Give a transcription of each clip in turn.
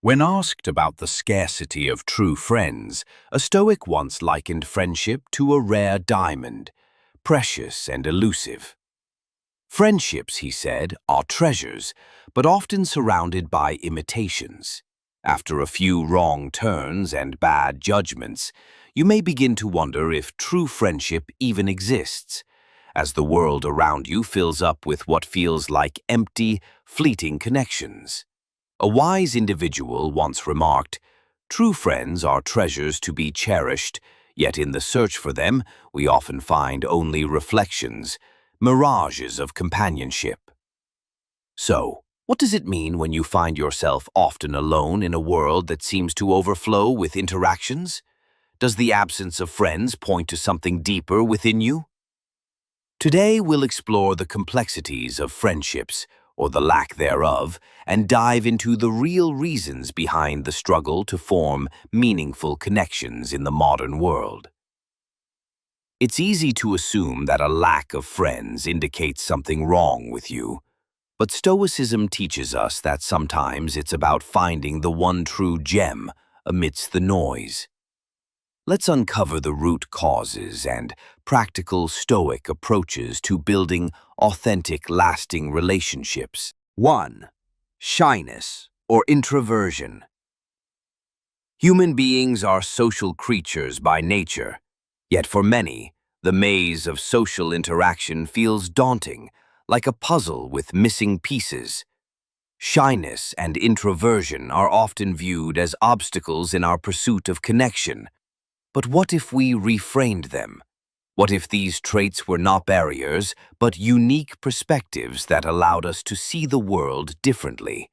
When asked about the scarcity of true friends, a Stoic once likened friendship to a rare diamond, precious and elusive. Friendships, he said, are treasures, but often surrounded by imitations. After a few wrong turns and bad judgments, you may begin to wonder if true friendship even exists, as the world around you fills up with what feels like empty, fleeting connections. A wise individual once remarked, "True friends are treasures to be cherished, yet in the search for them, we often find only reflections, mirages of companionship." So, what does it mean when you find yourself often alone in a world that seems to overflow with interactions? Does the absence of friends point to something deeper within you? Today we'll explore the complexities of friendships, or the lack thereof, and dive into the real reasons behind the struggle to form meaningful connections in the modern world. It's easy to assume that a lack of friends indicates something wrong with you, but Stoicism teaches us that sometimes it's about finding the one true gem amidst the noise. Let's uncover the root causes and practical Stoic approaches to building authentic, lasting relationships. 1. Shyness or introversion. Human beings are social creatures by nature, yet for many, the maze of social interaction feels daunting, like a puzzle with missing pieces. Shyness and introversion are often viewed as obstacles in our pursuit of connection. But what if we reframed them? What if these traits were not barriers, but unique perspectives that allowed us to see the world differently?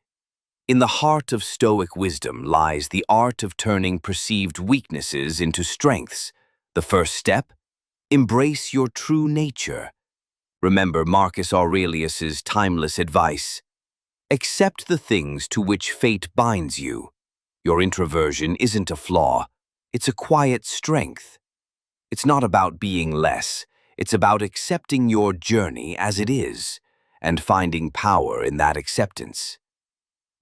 In the heart of Stoic wisdom lies the art of turning perceived weaknesses into strengths. The first step? Embrace your true nature. Remember Marcus Aurelius's timeless advice. Accept the things to which fate binds you. Your introversion isn't a flaw. It's a quiet strength. It's not about being less. It's about accepting your journey as it is and finding power in that acceptance.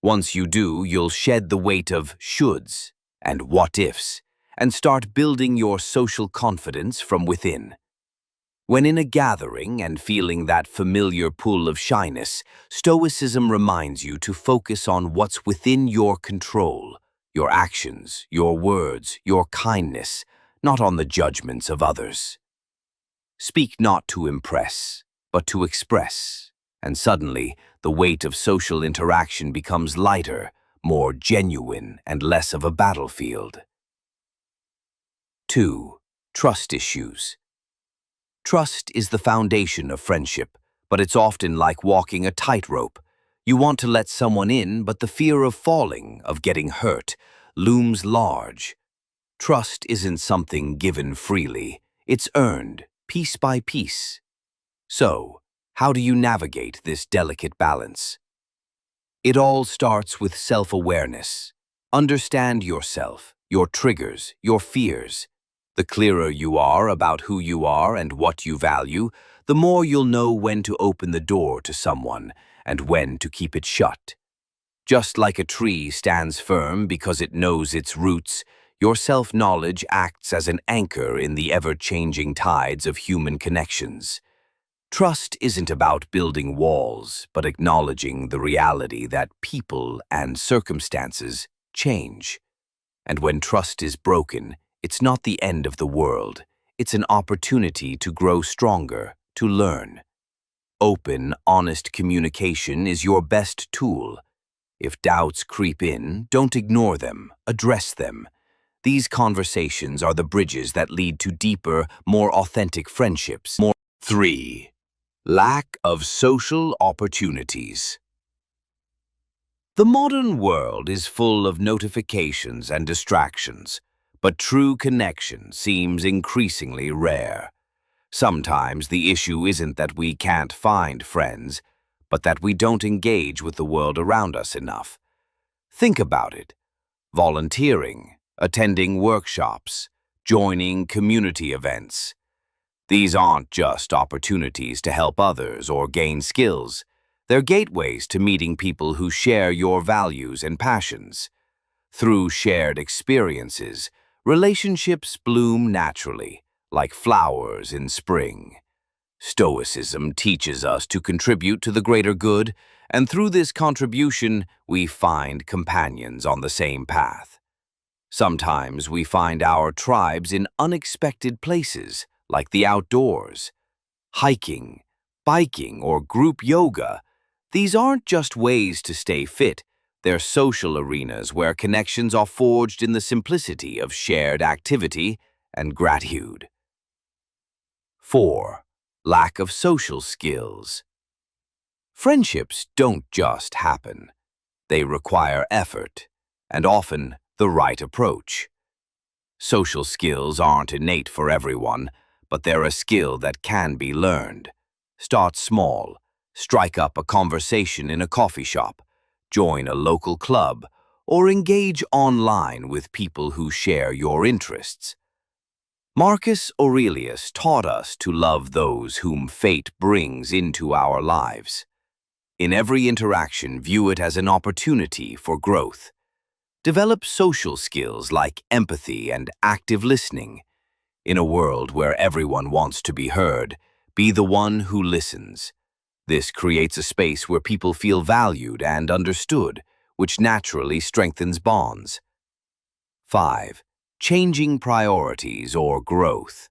Once you do, you'll shed the weight of shoulds and what-ifs and start building your social confidence from within. When in a gathering and feeling that familiar pull of shyness, Stoicism reminds you to focus on what's within your control. Your actions, your words, your kindness, not on the judgments of others. Speak not to impress, but to express, and suddenly the weight of social interaction becomes lighter, more genuine, and less of a battlefield. 2. Trust issues. Trust is the foundation of friendship, but it's often like walking a tightrope. You want to let someone in, but the fear of falling, of getting hurt, looms large. Trust isn't something given freely. It's earned, piece by piece. So, how do you navigate this delicate balance? It all starts with self-awareness. Understand yourself, your triggers, your fears. The clearer you are about who you are and what you value, the more you'll know when to open the door to someone and when to keep it shut. Just like a tree stands firm because it knows its roots, your self-knowledge acts as an anchor in the ever-changing tides of human connections. Trust isn't about building walls, but acknowledging the reality that people and circumstances change. And when trust is broken, it's not the end of the world. It's an opportunity to grow stronger, to learn. Open, honest communication is your best tool. If doubts creep in, don't ignore them, address them. These conversations are the bridges that lead to deeper, more authentic friendships. 3. Lack of social opportunities. The modern world is full of notifications and distractions, but true connection seems increasingly rare. Sometimes the issue isn't that we can't find friends, but that we don't engage with the world around us enough. Think about it. Volunteering, attending workshops, joining community events. These aren't just opportunities to help others or gain skills. They're gateways to meeting people who share your values and passions. Through shared experiences, relationships bloom naturally, like flowers in spring. Stoicism teaches us to contribute to the greater good, and through this contribution, we find companions on the same path. Sometimes we find our tribes in unexpected places, like the outdoors. Hiking, biking, or group yoga, these aren't just ways to stay fit, they're social arenas where connections are forged in the simplicity of shared activity and gratitude. 4. Lack of social skills. Friendships don't just happen. They require effort, and often the right approach. Social skills aren't innate for everyone, but they're a skill that can be learned. Start small. Strike up a conversation in a coffee shop, join a local club, or engage online with people who share your interests. Marcus Aurelius taught us to love those whom fate brings into our lives. In every interaction, view it as an opportunity for growth. Develop social skills like empathy and active listening. In a world where everyone wants to be heard, be the one who listens. This creates a space where people feel valued and understood, which naturally strengthens bonds. 5. Changing priorities or growth.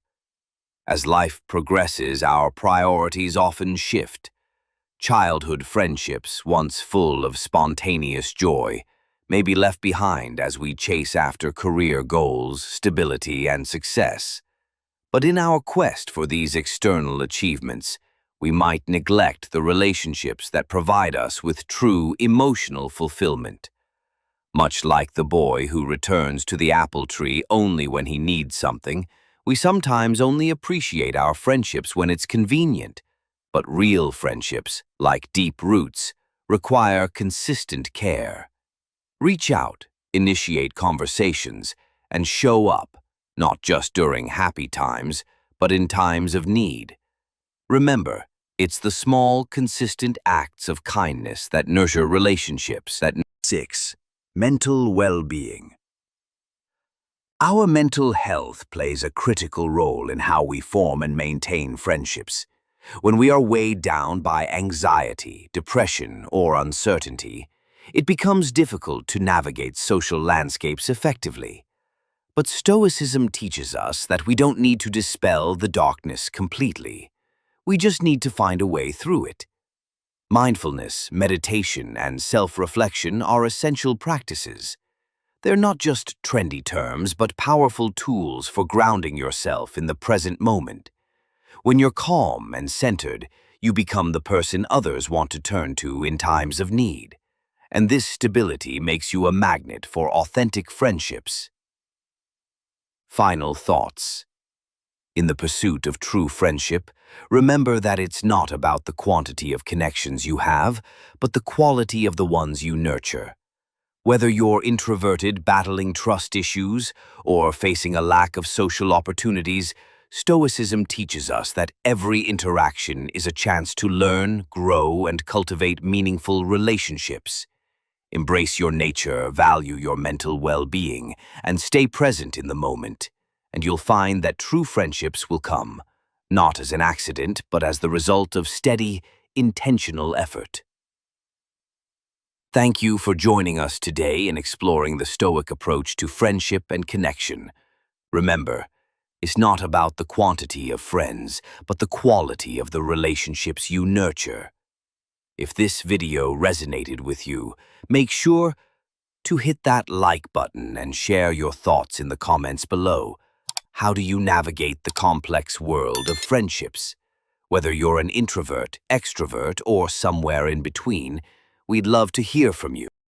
As life progresses, our priorities often shift. Childhood friendships, once full of spontaneous joy, may be left behind as we chase after career goals, stability, and success. But in our quest for these external achievements, we might neglect the relationships that provide us with true emotional fulfillment. Much like the boy who returns to the apple tree only when he needs something, we sometimes only appreciate our friendships when it's convenient. But real friendships, like deep roots, require consistent care. Reach out, initiate conversations, and show up, not just during happy times, but in times of need. Remember, it's the small, consistent acts of kindness that nurture relationships. 6. Mental well-being. Our mental health plays a critical role in how we form and maintain friendships. When we are weighed down by anxiety, depression, or uncertainty, it becomes difficult to navigate social landscapes effectively. But Stoicism teaches us that we don't need to dispel the darkness completely. We just need to find a way through it. Mindfulness, meditation, and self-reflection are essential practices. They're not just trendy terms, but powerful tools for grounding yourself in the present moment. When you're calm and centered, you become the person others want to turn to in times of need. And this stability makes you a magnet for authentic friendships. Final thoughts. In the pursuit of true friendship, remember that it's not about the quantity of connections you have, but the quality of the ones you nurture. Whether you're introverted, battling trust issues, or facing a lack of social opportunities, Stoicism teaches us that every interaction is a chance to learn, grow, and cultivate meaningful relationships. Embrace your nature, value your mental well-being, and stay present in the moment, and you'll find that true friendships will come, not as an accident, but as the result of steady, intentional effort. Thank you for joining us today in exploring the Stoic approach to friendship and connection. Remember, it's not about the quantity of friends, but the quality of the relationships you nurture. If this video resonated with you, make sure to hit that like button and share your thoughts in the comments below. How do you navigate the complex world of friendships? Whether you're an introvert, extrovert, or somewhere in between, we'd love to hear from you.